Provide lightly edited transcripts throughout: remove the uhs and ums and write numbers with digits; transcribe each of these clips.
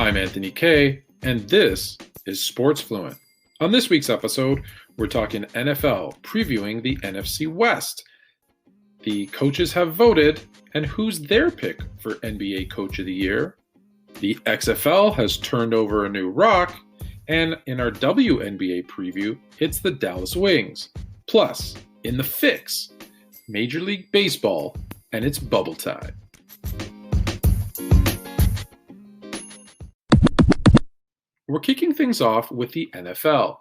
I'm Anthony Kay, and this is Sports Fluent. On this week's episode, we're talking NFL, previewing the NFC West. The coaches have voted, and who's their pick for NBA Coach of the Year? The XFL has turned over a new rock, and in our WNBA preview, it's the Dallas Wings. Plus, in the fix, Major League Baseball and its bubble time. We're kicking things off with the NFL.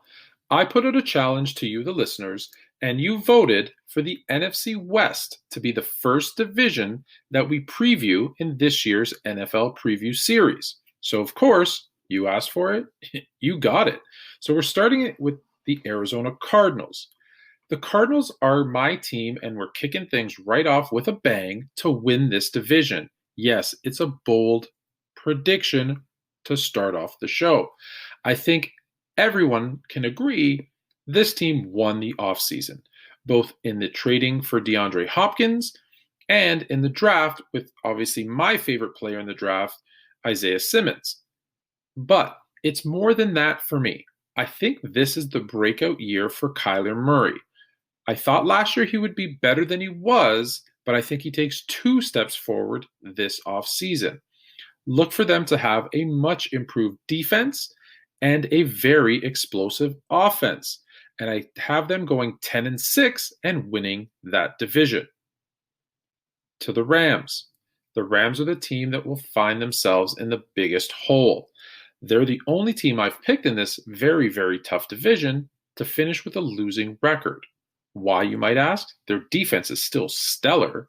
I put out a challenge to you, the listeners, and you voted for the NFC West to be the first division that we preview in this year's NFL preview series. So, of course, you asked for it, you got it. So we're starting it with the Arizona Cardinals. The Cardinals are my team, and we're kicking things right off with a bang to win this division. Yes, it's a bold prediction to start off the show. I think everyone can agree this team won the offseason, both in the trading for DeAndre Hopkins and in the draft with obviously my favorite player in the draft, Isaiah Simmons. But it's more than that for me. I think this is the breakout year for Kyler Murray. I thought last year he would be better than he was, but I think he takes 2 steps forward this offseason. Look for them to have a much improved defense and a very explosive offense. And I have them going 10-6 and winning that division. To the Rams. The Rams are the team that will find themselves in the biggest hole. They're the only team I've picked in this very, very tough division to finish with a losing record. Why, you might ask? Their defense is still stellar,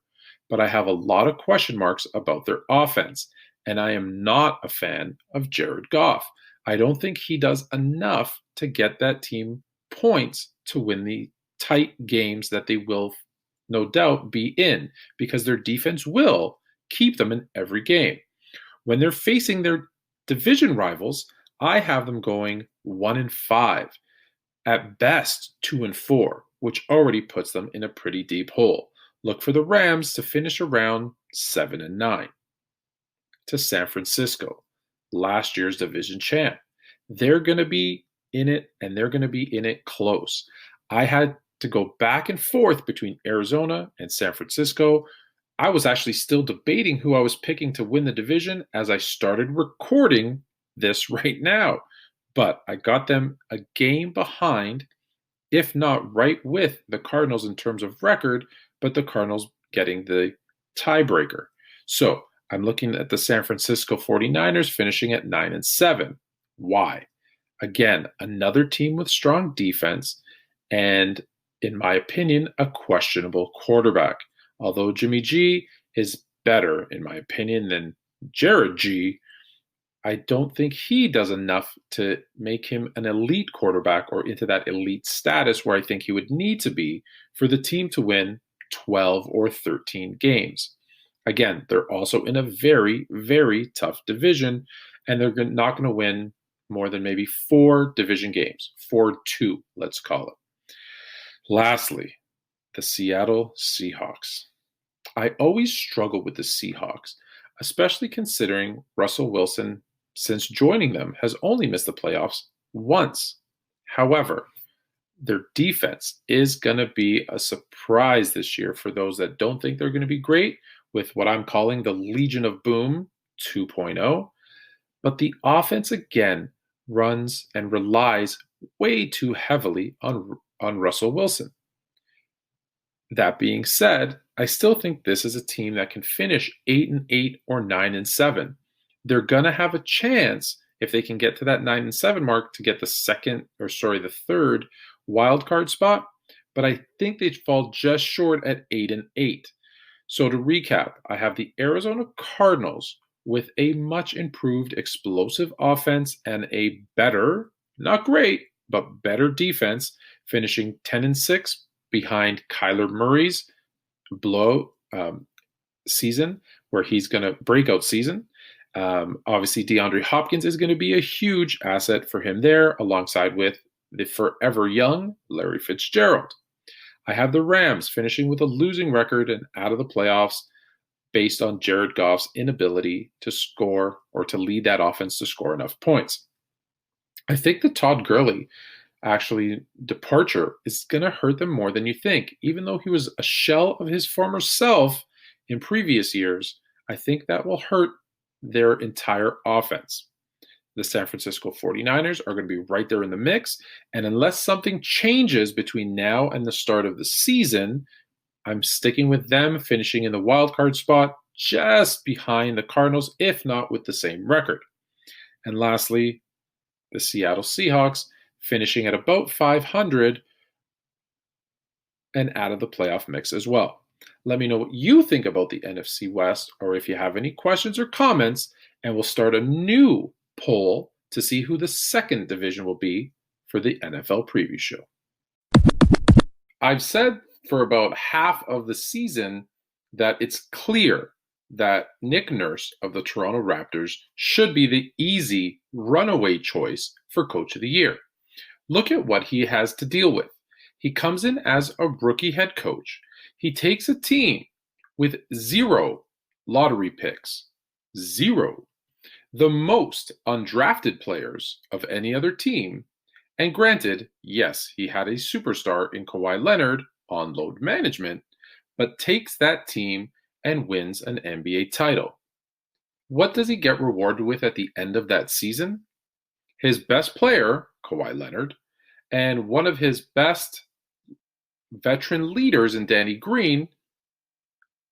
but I have a lot of question marks about their offense. And I am not a fan of Jared Goff. I don't think he does enough to get that team points to win the tight games that they will no doubt be in, because their defense will keep them in every game. When they're facing their division rivals, I have them going 1-5, at best 2-4, which already puts them in a pretty deep hole. Look for the Rams to finish around 7-9. To San Francisco, last year's division champ. They're going to be in it, and they're going to be in it close. I had to go back and forth between Arizona and San Francisco. I was actually still debating who I was picking to win the division as I started recording this right now. But I got them a game behind, if not right with the Cardinals in terms of record, but the Cardinals getting the tiebreaker. So I'm looking at the San Francisco 49ers finishing at 9-7. Why? Again, another team with strong defense and, in my opinion, a questionable quarterback. Although Jimmy G is better, in my opinion, than Jared G, I don't think he does enough to make him an elite quarterback or into that elite status where I think he would need to be for the team to win 12 or 13 games. Again, they're also in a very, very tough division, and they're not going to win more than maybe 4 division games. 4-2, let's call it. Lastly, the Seattle Seahawks. I always struggle with the Seahawks, especially considering Russell Wilson, since joining them, has only missed the playoffs once. However, their defense is going to be a surprise this year for those that don't think they're going to be great, with what I'm calling the Legion of Boom 2.0. But the offense, again, runs and relies way too heavily on Russell Wilson. That being said, I still think this is a team that can finish 8-8 or 9-7. They're going to have a chance, if they can get to that 9-7 mark, to get the third wild card spot. But I think they'd fall just short at 8-8. So to recap, I have the Arizona Cardinals with a much improved explosive offense and a better, not great, but better defense, finishing 10-6 behind Kyler Murray's season, where he's going to breakout season. Obviously, DeAndre Hopkins is going to be a huge asset for him there, alongside with the forever young Larry Fitzgerald. I have the Rams finishing with a losing record and out of the playoffs. based on Jared Goff's inability to score or to lead that offense to score enough points. I think the Todd Gurley actually departure is going to hurt them more than you think. Even though he was a shell of his former self in previous years, I think that will hurt their entire offense. The San Francisco 49ers are going to be right there in the mix. And unless something changes between now and the start of the season, I'm sticking with them finishing in the wild card spot just behind the Cardinals, if not with the same record. And lastly, the Seattle Seahawks finishing at about 500 and out of the playoff mix as well. Let me know what you think about the NFC West, or if you have any questions or comments, and we'll start a new poll to see who the second division will be for the NFL preview show. I've said for about half of the season that it's clear that Nick Nurse of the Toronto Raptors should be the easy runaway choice for Coach of the Year. Look at what he has to deal with. He comes in as a rookie head coach. He takes a team with 0 lottery picks, 0, the most undrafted players of any other team. And granted, yes, he had a superstar in Kawhi Leonard on load management, but takes that team and wins an NBA title. What does he get rewarded with at the end of that season? His best player, Kawhi Leonard, and one of his best veteran leaders in Danny Green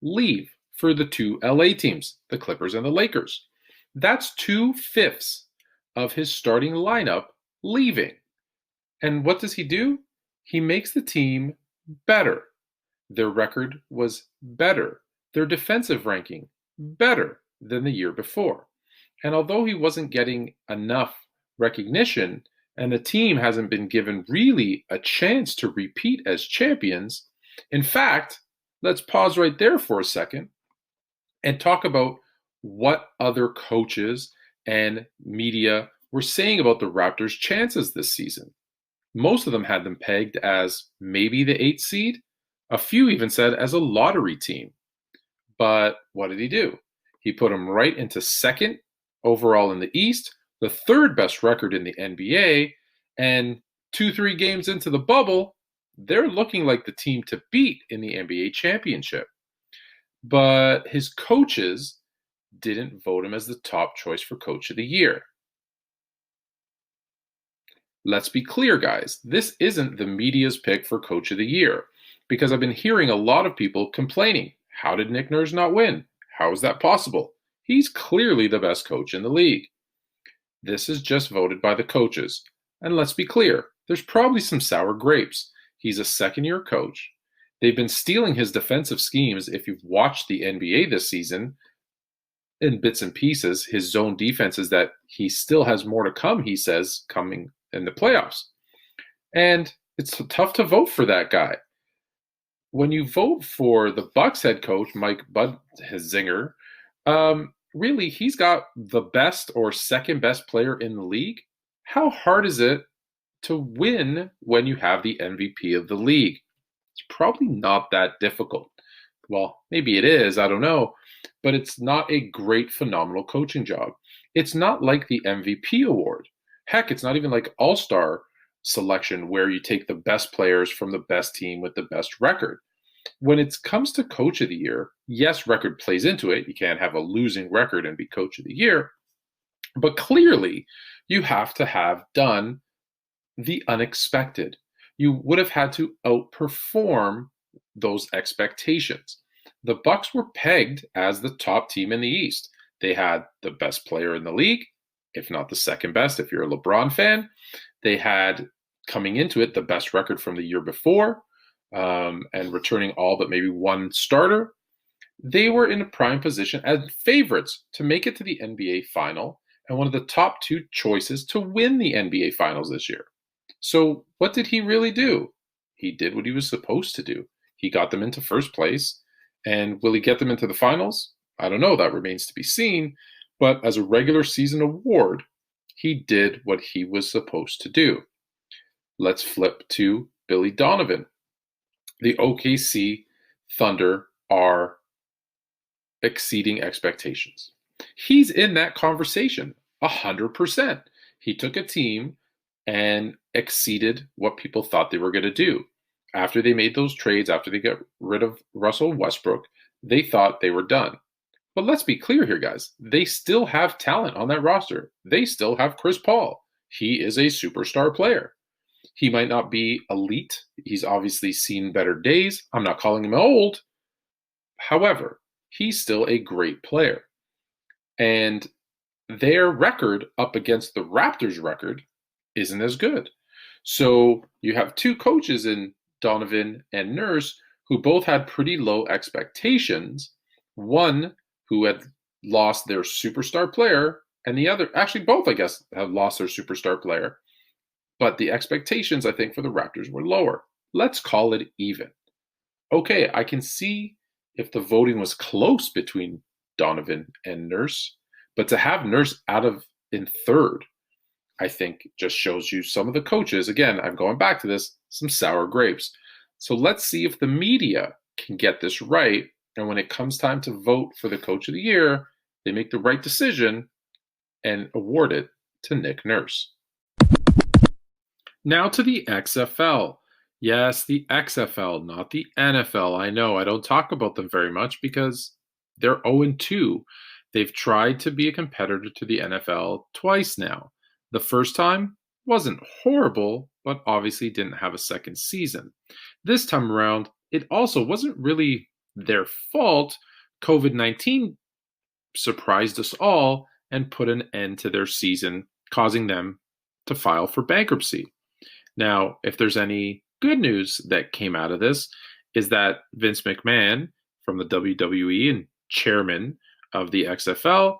leave for the 2 LA teams, the Clippers and the Lakers. That's 2/5 of his starting lineup leaving. And what does he do? He makes the team better. Their record was better. Their defensive ranking better than the year before. And although he wasn't getting enough recognition and the team hasn't been given really a chance to repeat as champions, in fact, let's pause right there for a second and talk about what other coaches and media were saying about the Raptors' chances this season. Most of them had them pegged as maybe the 8th seed. A few even said as a lottery team. But what did he do? He put them right into 2nd overall in the East, the 3rd best record in the NBA, and 2-3 games into the bubble, they're looking like the team to beat in the NBA championship. But his coaches didn't vote him as the top choice for Coach of the Year. Let's be clear, guys. This isn't the media's pick for Coach of the Year, because I've been hearing a lot of people complaining. How did Nick Nurse not win? How is that possible? He's clearly the best coach in the league. This is just voted by the coaches. And let's be clear, there's probably some sour grapes. He's a second-year coach. They've been stealing his defensive schemes. If you've watched the NBA this season, in bits and pieces, his zone defenses that he still has more to come, he says, coming in the playoffs. And it's tough to vote for that guy. When you vote for the Bucks head coach, Mike Budenholzer, really, he's got the best or second best player in the league. How hard is it to win when you have the MVP of the league? It's probably not that difficult. Well, maybe it is, I don't know. But it's not a great, phenomenal coaching job. It's not like the MVP award. Heck, it's not even like All-Star selection where you take the best players from the best team with the best record. When it comes to Coach of the Year, yes, record plays into it. You can't have a losing record and be Coach of the Year. But clearly, you have to have done the unexpected. You would have had to outperform those expectations. The Bucks were pegged as the top team in the East. They had the best player in the league, if not the second best if you're a LeBron fan. They had, coming into it, the best record from the year before, and returning all but maybe one starter. They were in a prime position as favorites to make it to the NBA final and one of the top 2 choices to win the NBA finals this year. So what did he really do? He did what he was supposed to do. He got them into first place. And will he get them into the finals? I don't know. That remains to be seen. But as a regular season award, he did what he was supposed to do. Let's flip to Billy Donovan. The OKC Thunder are exceeding expectations. He's in that conversation 100%. He took a team and exceeded what people thought they were going to do. After they made those trades, after they got rid of Russell Westbrook, they thought they were done. But let's be clear here, guys. They still have talent on that roster. They still have Chris Paul. He is a superstar player. He might not be elite. He's obviously seen better days. I'm not calling him old. However, he's still a great player. And their record up against the Raptors' record isn't as good. So you have two coaches in Donovan and Nurse who both had pretty low expectations. One who had lost their superstar player, and the other, actually both, I guess, have lost their superstar player. But the expectations, I think, for the Raptors were lower. Let's call it even. Okay, I can see if the voting was close between Donovan and Nurse, but to have Nurse out of in third, I think just shows you some of the coaches. Again, I'm going back to this, some sour grapes. So let's see if the media can get this right. And when it comes time to vote for the coach of the year, they make the right decision and award it to Nick Nurse. Now to the XFL. Yes, the XFL, not the NFL. I know I don't talk about them very much because they're 0-2. They've tried to be a competitor to the NFL twice now. The first time wasn't horrible, but obviously didn't have a second season. This time around, it also wasn't really their fault. COVID-19 surprised us all and put an end to their season, causing them to file for bankruptcy. Now, if there's any good news that came out of this, is that Vince McMahon from the WWE and chairman of the XFL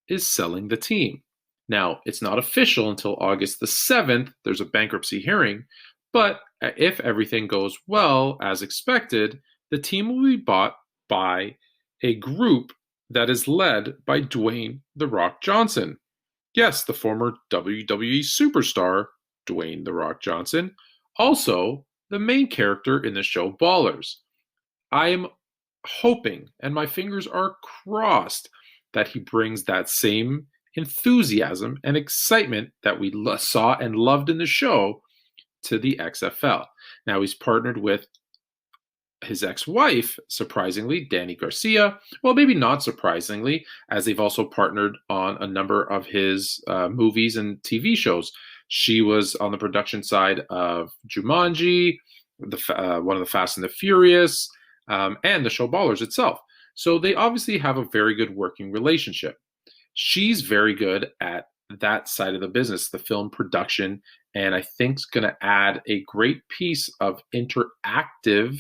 is selling the team. Now, it's not official until August the 7th. There's a bankruptcy hearing, but if everything goes well as expected, the team will be bought by a group that is led by Dwayne "The Rock" Johnson. Yes, the former WWE superstar Dwayne "The Rock" Johnson, also the main character in the show Ballers. I am hoping, and my fingers are crossed, that he brings that same enthusiasm and excitement that we saw and loved in the show to the XFL. Now he's partnered with his ex-wife, surprisingly, Dani Garcia. Well, maybe not surprisingly, as they've also partnered on a number of his movies and TV shows. She was on the production side of Jumanji, one of the Fast and the Furious, and the show Ballers itself. So they obviously have a very good working relationship. She's very good at that side of the business, the film production, and I think is going to add a great piece of interactive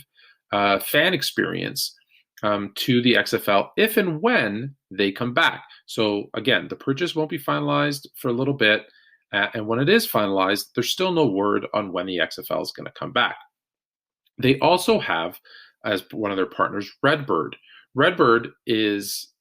fan experience to the XFL if and when they come back. So again, the purchase won't be finalized for a little bit, and when it is finalized, there's still no word on when the XFL is going to come back. They also have, as one of their partners, Redbird. Redbird is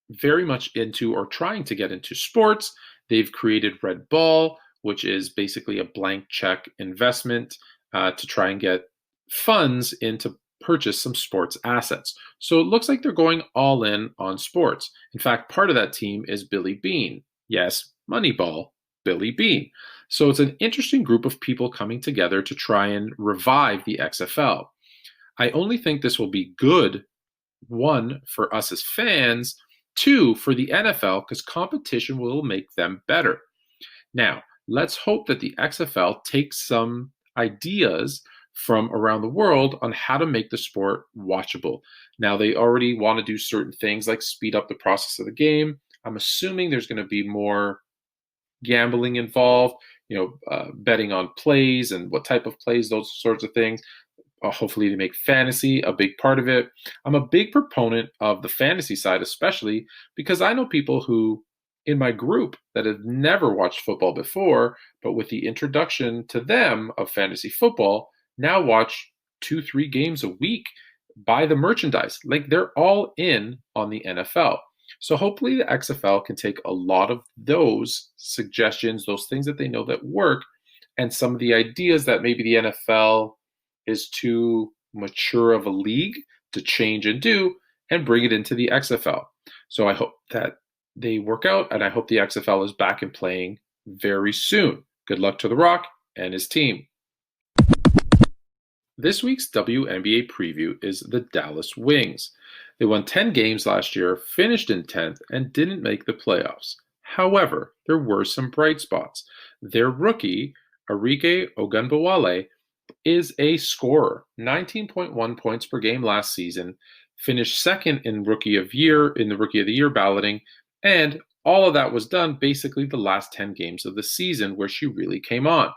very much into, or trying to get into, sports. They've created Red Ball, which is basically a blank check investment to try and get funds in to purchase some sports assets. So it looks like they're going all in on sports. In fact, part of that team is Billy Beane. Yes, Moneyball, Billy Beane. So it's an interesting group of people coming together to try and revive the XFL. I only think this will be good, one, for us as fans, two, for the NFL, because competition will make them better. Now, let's hope that the XFL takes some ideas from around the world on how to make the sport watchable. Now, they already want to do certain things like speed up the process of the game. I'm assuming there's going to be more gambling involved, betting on plays and what type of plays, those sorts of things. Hopefully they make fantasy a big part of it. I'm a big proponent of the fantasy side, especially because I know people who in my group that have never watched football before, but with the introduction to them of fantasy football, now watch 2-3 games a week, buy the merchandise. Like, they're all in on the NFL. So hopefully the XFL can take a lot of those suggestions, those things that they know that work, and some of the ideas that maybe the NFL is too mature of a league to change and do, and bring it into the XFL. So I hope that they work out, and I hope the XFL is back and playing very soon. Good luck to The Rock and his team. This week's WNBA preview is the Dallas Wings. They won 10 games last year, finished in 10th, and didn't make the playoffs. However, there were some bright spots. Their rookie, Arike Ogunbowale, is a scorer, 19.1 points per game last season, finished second in the Rookie of the Year balloting, and all of that was done basically the last 10 games of the season where she really came on.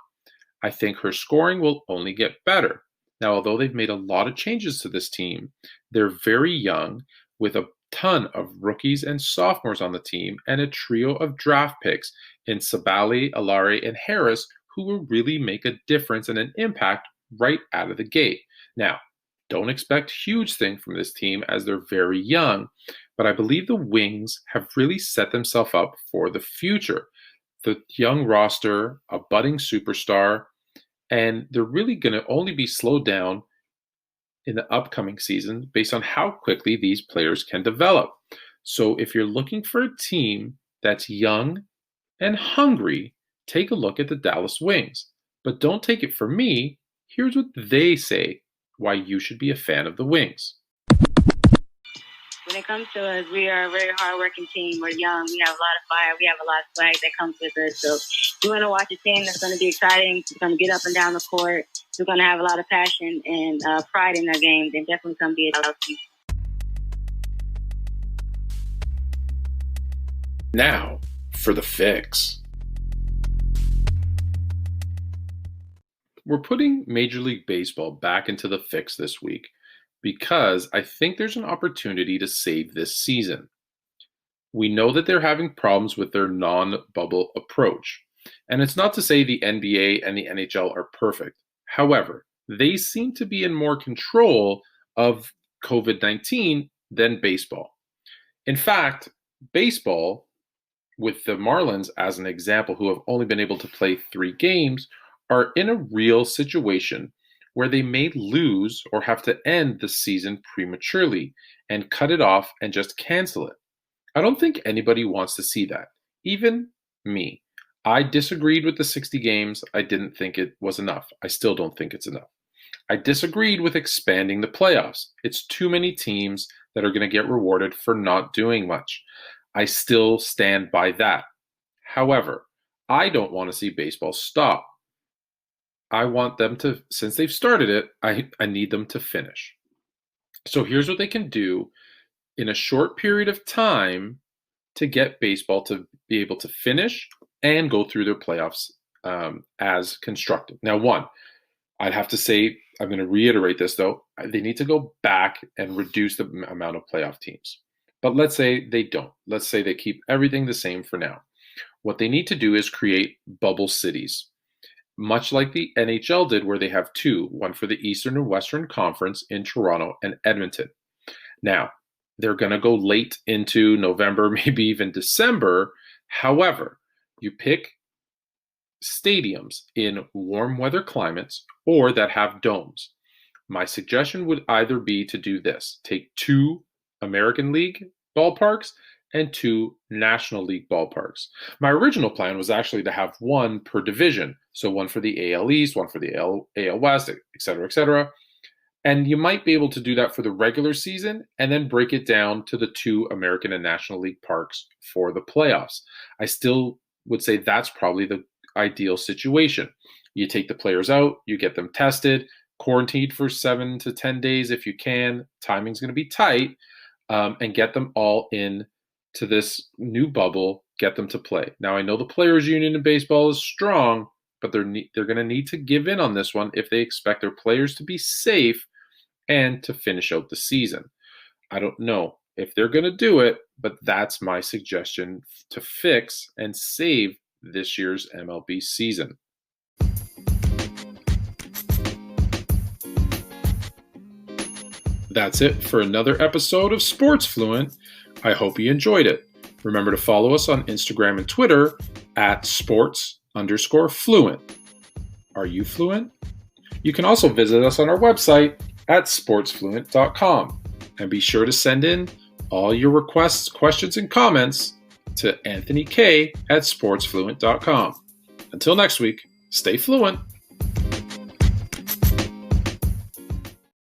I think her scoring will only get better. Now, although they've made a lot of changes to this team, they're very young with a ton of rookies and sophomores on the team and a trio of draft picks in Sabali, Alare, and Harris who will really make a difference and an impact right out of the gate. Now, don't expect huge things from this team as they're very young, but I believe the Wings have really set themselves up for the future. The young roster, a budding superstar, and they're really going to only be slowed down in the upcoming season based on how quickly these players can develop. So if you're looking for a team that's young and hungry, take a look at the Dallas Wings. But don't take it from me. Here's what they say why you should be a fan of the Wings. When it comes to us, we are a very hardworking team. We're young. We have a lot of fire. We have a lot of swag that comes with us. So you want to watch a team that's going to be exciting. It's going to get up and down the court. We're going to have a lot of passion and pride in their game. They're definitely going to be a Dallas team. Now for the fix. We're putting Major League Baseball back into the fix this week because I think there's an opportunity to save this season. We know that they're having problems with their non-bubble approach. And it's not to say the NBA and the NHL are perfect. However, they seem to be in more control of COVID-19 than baseball. In fact, baseball, with the Marlins as an example, who have only been able to play 3 games, are in a real situation where they may lose or have to end the season prematurely and cut it off and just cancel it. I don't think anybody wants to see that, even me. I disagreed with the 60 games. I didn't think it was enough. I still don't think it's enough. I disagreed with expanding the playoffs. It's too many teams that are going to get rewarded for not doing much. I still stand by that. However, I don't want to see baseball stop. I want them to, since they've started it, I need them to finish. So here's what they can do in a short period of time to get baseball to be able to finish and go through their playoffs as constructed. Now, one, I'd have to say, I'm going to reiterate this though, they need to go back and reduce the amount of playoff teams. But let's say they don't. Let's say they keep everything the same for now. What they need to do is create bubble cities, much like the NHL did, where they have 2, one for the Eastern and Western Conference in Toronto and Edmonton. Now, they're going to go late into November, maybe even December. However, you pick stadiums in warm weather climates or that have domes. My suggestion would either be to do this. Take 2 American League ballparks and 2 National League ballparks. My original plan was actually to have 1 per division. So 1 for the AL East, 1 for the AL West, et cetera, et cetera. And you might be able to do that for the regular season and then break it down to the 2 American and National League parks for the playoffs. I still would say that's probably the ideal situation. You take the players out, you get them tested, quarantined for 7 to 10 days if you can. Timing's going to be tight, and get them all in to this new bubble, get them to play. Now, I know the players' union in baseball is strong, but they're going to need to give in on this one if they expect their players to be safe and to finish out the season. I don't know if they're going to do it, but that's my suggestion to fix and save this year's MLB season. That's it for another episode of Sports Fluent. I hope you enjoyed it. Remember to follow us on Instagram and Twitter at sports_fluent. Are you fluent? You can also visit us on our website at sportsfluent.com. And be sure to send in all your requests, questions, and comments to anthonyk@sportsfluent.com. Until next week, stay fluent.